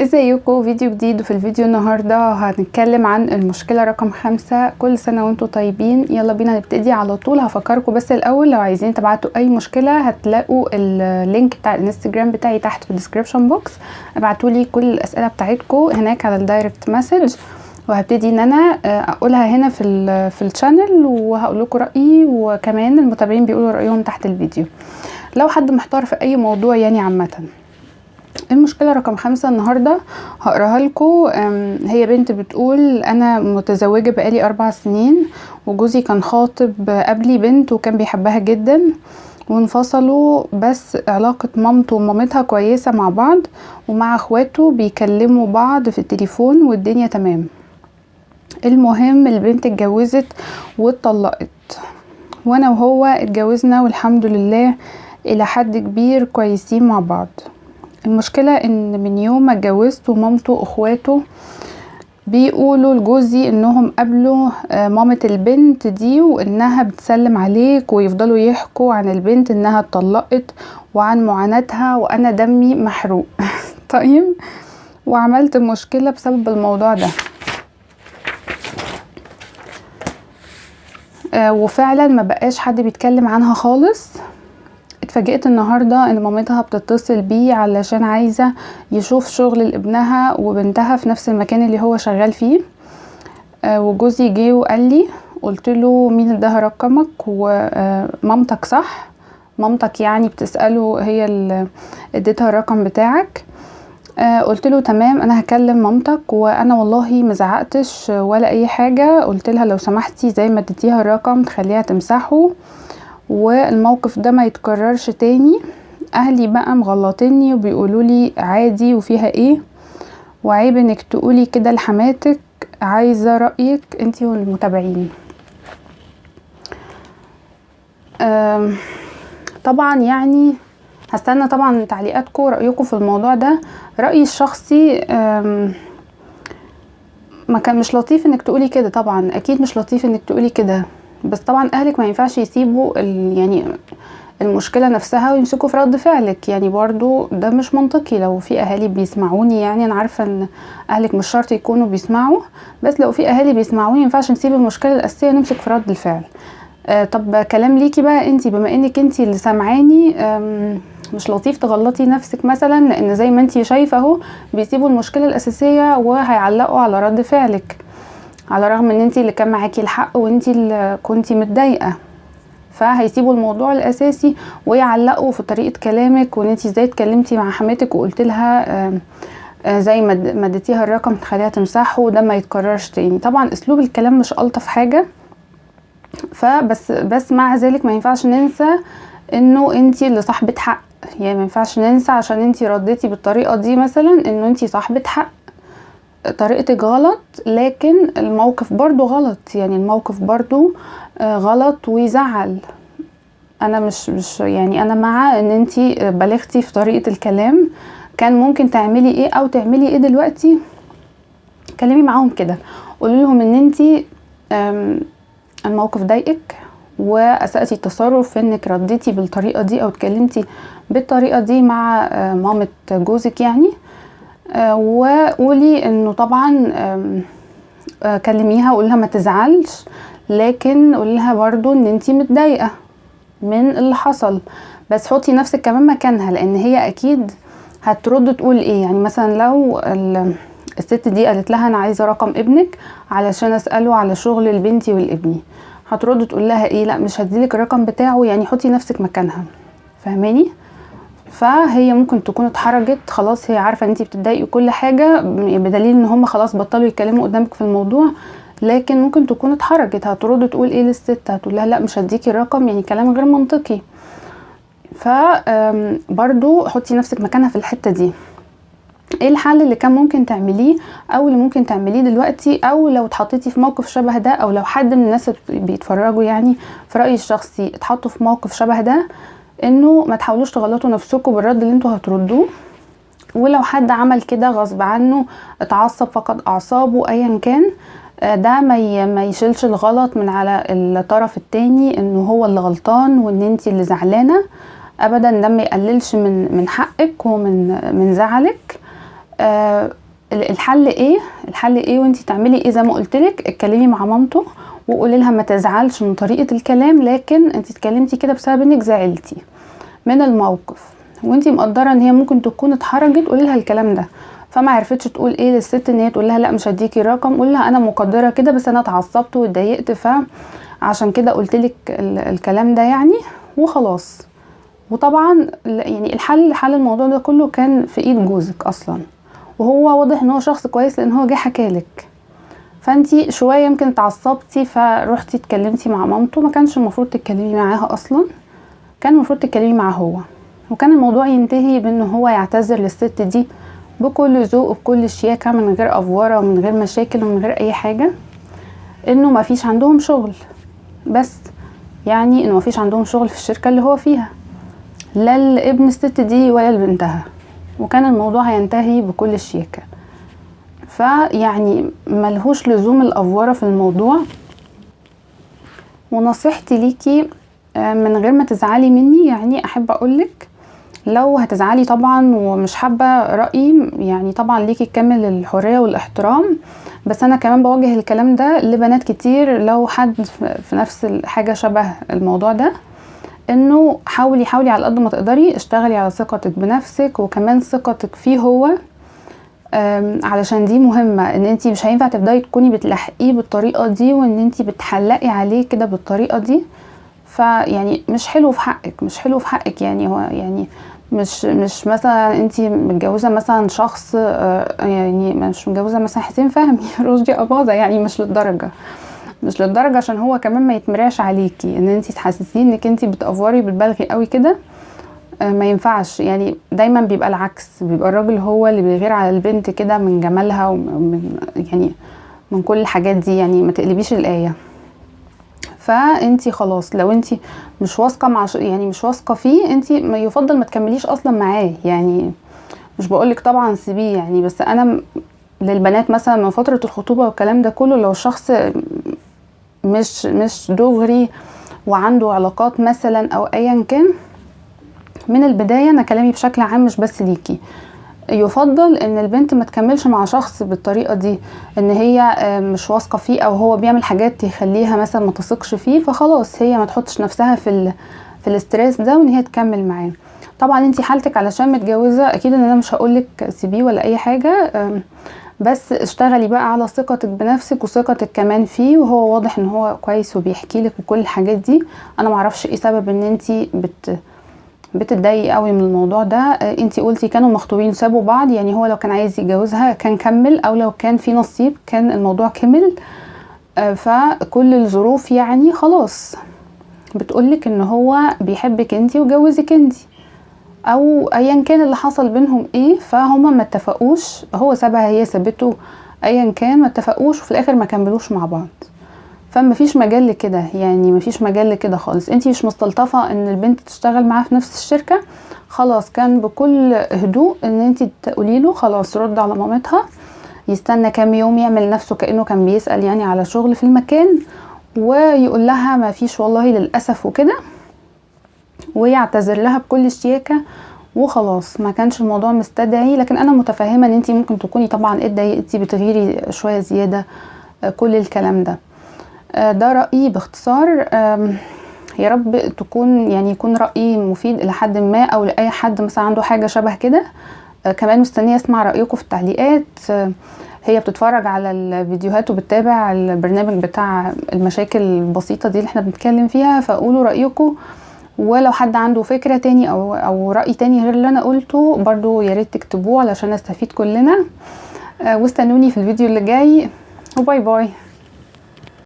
ازيكم؟ فيديو جديد. وفي الفيديو النهاردة هنتكلم عن المشكلة رقم 5. كل سنة وانتم طيبين. يلا بينا نبتدي على طول. هفكركم بس الاول، لو عايزين تبعتوا اي مشكلة هتلاقوا اللينك بتاع الانستجرام بتاعي تحت في الديسكريبشن بوكس. ابعتولي كل الاسئلة بتاعتكم هناك على الدايركت مسج، وهبتدي ان انا اقولها هنا في الشانل، وهقول لكم رأيي، وكمان المتابعين بيقولوا رأيهم تحت الفيديو لو حد محتار في اي موضوع يعني عامة. المشكلة رقم 5 النهاردة هقراها لكم. هي بنت بتقول: انا متزوجة بقالي 4 سنين، وجوزي كان خاطب قبلي بنت وكان بيحبها جدا، وانفصلوا، بس علاقة مامته ومامتها كويسة مع بعض، ومع اخواته بيكلموا بعض في التليفون والدنيا تمام. المهم البنت اتجوزت واتطلقت، وانا وهو اتجوزنا والحمد لله الى حد كبير كويسين مع بعض. المشكلة ان من يوم ما اتجوزت ومامته واخواته بيقولوا لجوزي انهم قابلوا مامة البنت دي وانها بتسلم عليك، ويفضلوا يحكوا عن البنت انها اتطلقت وعن معاناتها، وانا دمي محروق. طيب، وعملت مشكلة بسبب الموضوع ده. وفعلا ما بقاش حد بيتكلم عنها خالص. اتفاجئت النهاردة ان مامتها بتتصل بيه علشان عايزة يشوف شغل لابنها وبنتها في نفس المكان اللي هو شغال فيه. وجوزي جه وقال لي، قلت له: مين اداها رقمك؟ ومامتك صح؟ مامتك يعني بتسأله هي اللي اديتها الرقم بتاعك؟ قلت له: تمام، انا هكلم مامتك، وانا والله مزعقتش ولا اي حاجة. قلت لها: لو سمحتي زي ما اديتيها الرقم تخليها تمسحه، والموقف ده ما يتكررش تاني. اهلي بقى مغلطيني وبيقولوا لي عادي وفيها ايه، وعيب انك تقولي كده لحماتك. عايزه رايك انتي والمتابعين. طبعا يعني هستنى طبعا تعليقاتكم رايكم في الموضوع ده. رايي الشخصي ما كان مش لطيف انك تقولي كده، طبعا اكيد مش لطيف انك تقولي كده، بس طبعا اهلك ما ينفعش يسيبوا يعني المشكلة نفسها ويمسكوا في رد فعلك. يعني برضو ده مش منطقي. لو في اهالي بيسمعوني، يعني انا عارفة ان اهلك مش شرط يكونوا بيسمعوا، بس لو في اهالي بيسمعوني ينفعش نسيب المشكلة الاساسية ونمسك في رد الفعل. طب كلام ليكي بقى انتي، بما انك انتي اللي سمعاني، مش لطيف تغلطي نفسك مثلا، لان زي ما انتي شايفة اهو بيسيبوا المشكلة الاساسية وهيعلقوا على رد فعلك، على الرغم ان انتي اللي كان معاكي الحق وانتي اللي كنتي متضايقة. فهيسيبوا الموضوع الاساسي ويعلقوا في طريقة كلامك، وان انتي ازاي اتكلمتي مع حماتك وقلت لها زي ما اديتيها الرقم تخليها تمسحه، وده ما يتكررش تاني. طبعا اسلوب الكلام مش الطف حاجة، بس مع ذلك ما ينفعش ننسى انه انتي اللي صاحبة حق. يعني ما ينفعش ننسى عشان انتي رديتي بالطريقة دي مثلا انه انتي صاحبة حق. طريقتك غلط، لكن الموقف برضو غلط. يعني الموقف برضو غلط ويزعل. انا مش يعني انا مع ان انتي بلغتي في طريقة الكلام. كان ممكن تعملي ايه او تعملي ايه دلوقتي؟ كلمي معاهم كده، قولي لهم ان انتي الموقف ضايقك واسأتي التصرف في انك رديتي بالطريقة دي او اتكلمتي بالطريقة دي مع مامة جوزك يعني. وقولي انه طبعا كلميها وقولها ما تزعلش، لكن قولها برضو ان انتي متضايقة من اللي حصل، بس حطي نفسك كمان مكانها، لان هي اكيد هترد تقول ايه. يعني مثلا لو الست دي قالت لها: انا عايزة رقم ابنك علشان اسأله على شغل البنتي والابني، هترد تقول لها ايه؟ لا مش هديلك الرقم بتاعه. يعني حطي نفسك مكانها، فاهماني؟ فهي ممكن تكون اتحرجت خلاص، هي عارفة ان انتي بتضايقي كل حاجة، بدليل ان هم خلاص بطلوا يتكلموا قدامك في الموضوع، لكن ممكن تكون اتحرجت. هترد تقول ايه للست؟ هتقول لها: لا مش هديكي الرقم. يعني كلام غير منطقي. فبرضو حطي نفسك مكانها في الحتة دي. ايه الحل اللي كان ممكن تعمليه او اللي ممكن تعمليه دلوقتي، او لو اتحطيتي في موقف شبه ده، او لو حد من الناس بيتفرجوا يعني في رأيي الشخصي اتحطوا في موقف شبه ده، انه ما تحاولوش تغلطوا نفسكم بالرد اللي انتوا هتردوه. ولو حد عمل كده غصب عنه، اتعصب، فقد اعصابه، ايا كان، ده ما يشيلش الغلط من على الطرف التاني انه هو اللي غلطان وان انتي اللي زعلانة. ابدا، ده ما يقللش من حقك ومن زعلك. الحل ايه؟ الحل ايه وانتي تعملي ايه؟ زي ما قلتلك اتكلمي مع مامته وقولي لها ما تزعلش من طريقه الكلام، لكن انتي اتكلمتي كده بسبب انك زعلتي من الموقف، وانتي مقدره ان هي ممكن تكون اتحرجت. قولي لها الكلام ده، فما عرفتش تقول ايه للست ان هي تقول لها لا مش هديكي الرقم، قولي لها انا مقدره كده بس انا اتعصبت واتضايقت فعشان كده قلتلك الكلام ده يعني، وخلاص. وطبعا يعني حل الموضوع ده كله كان في ايد جوزك اصلا، وهو واضح ان هو شخص كويس لان هو جه حكالك. فانتي شويه يمكن اتعصبتي فروحتي اتكلمتي مع مامته، ما كانش المفروض تتكلمي معاها اصلا، كان المفروض تتكلمي معاه هو، وكان الموضوع ينتهي بان هو يعتذر للست دي بكل ذوق وبكل شياكه، من غير افوره ومن غير مشاكل ومن غير اي حاجه، انه ما فيش عندهم شغل، بس يعني انه ما فيش عندهم شغل في الشركه اللي هو فيها، لا لابن الست دي ولا لبنتها، وكان الموضوع هينتهي بكل الشياكه. فيعني ملهوش لزوم الافوره في الموضوع. ونصيحتي ليكي من غير ما تزعلي مني، يعني احب اقولك لو هتزعلي طبعا ومش حابه رايي، يعني طبعا ليكي كامل الحريه والاحترام، بس انا كمان بوجه الكلام ده لبنات كتير لو حد في نفس الحاجه شبه الموضوع ده، انه حاولي على قد ما تقدري، اشتغلي على ثقتك بنفسك وكمان ثقتك فيه هو، علشان دي مهمه. ان انتي مش هينفع تبداي تكوني بتلحقيه بالطريقه دي وان انتي بتحلقي عليه كده بالطريقه دي، فيعني مش حلو في حقك، مش حلو في حقك. يعني هو يعني مش مثلا انتي متجوزه مثلا شخص يعني مش متجوزه مثلا حسين فهمي رشدي اباظه، يعني مش للدرجه عشان هو كمان ما يتمرعش عليكي ان انتي تحسسيه انك انتي بتأفوري بتبالغي قوي كده، ما ينفعش. يعني دايما بيبقى العكس، بيبقى الراجل هو اللي بيغير على البنت كده من جمالها ومن يعني من كل الحاجات دي، يعني ما تقلبيش الآية. فانتي خلاص لو انتي مش واثقه يعني مش واثقه فيه، انتي ما يفضل ما تكمليش اصلا معاه. يعني مش بقولك طبعا سيبيه يعني، بس انا للبنات مثلا من فتره الخطوبه والكلام ده كله، لو شخص مش دغري وعنده علاقات مثلا او ايا كان من البدايه، انا كلامي بشكل عام مش بس ليكي، يفضل ان البنت ما تكملش مع شخص بالطريقه دي، ان هي مش واثقه فيه او هو بيعمل حاجات يخليها مثلا ما تثقش فيه، فخلاص هي ما تحطش نفسها في الاسترس ده وان هي تكمل معاه. طبعا انتي حالتك علشان متجوزه اكيد ان انا مش هقولك سيبيه ولا اي حاجه، بس اشتغلي بقى على ثقتك بنفسك وثقتك كمان فيه، وهو واضح ان هو كويس وبيحكي لك وكل الحاجات دي. انا معرفش ايه سبب ان انتي بتتضايقي قوي من الموضوع ده. انتي قلتي كانوا مخطوبين سابوا بعض، يعني هو لو كان عايز يتجوزها كان كمل، او لو كان في نصيب كان الموضوع كمل. فكل الظروف يعني خلاص بتقولك ان هو بيحبك انتي وجوزك انتي، او ايا كان اللي حصل بينهم ايه، فهما ما اتفقوش، هو سابها هي سابته، ايا كان ما اتفقوش وفي الاخر ما كملوش مع بعض. فما فيش مجال لكده، يعني ما فيش مجال لكده خالص. انتي مش مستلطفه ان البنت تشتغل معاه في نفس الشركه، خلاص كان بكل هدوء ان انتي تقولي له خلاص رد على مامتها، يستنى كام يوم يعمل نفسه كانه كان بيسال يعني على شغل في المكان، ويقول لها ما فيش والله للاسف وكده، ويعتذر لها بكل شياكه وخلاص. ما كانش الموضوع مستدعي، لكن انا متفهمه ان انتي ممكن تكوني طبعا اتضايقتي بتغيري شويه زياده، كل الكلام ده. ده رأيي باختصار. يا رب يكون رأيي مفيد إلى حد ما، أو لأي حد مثلا عنده حاجة شبه كده. كمان مستنية أسمع رأيكم في التعليقات. هي بتتفرج على الفيديوهات وبتتابع البرنامج بتاع المشاكل البسيطة دي اللي احنا بنتكلم فيها، فقولوا رأيكم. ولو حد عنده فكرة تاني أو رأي تاني غير اللي أنا قلته برضو ياريت تكتبوه علشان نستفيد كلنا. واستنوني في الفيديو اللي جاي، وباي باي.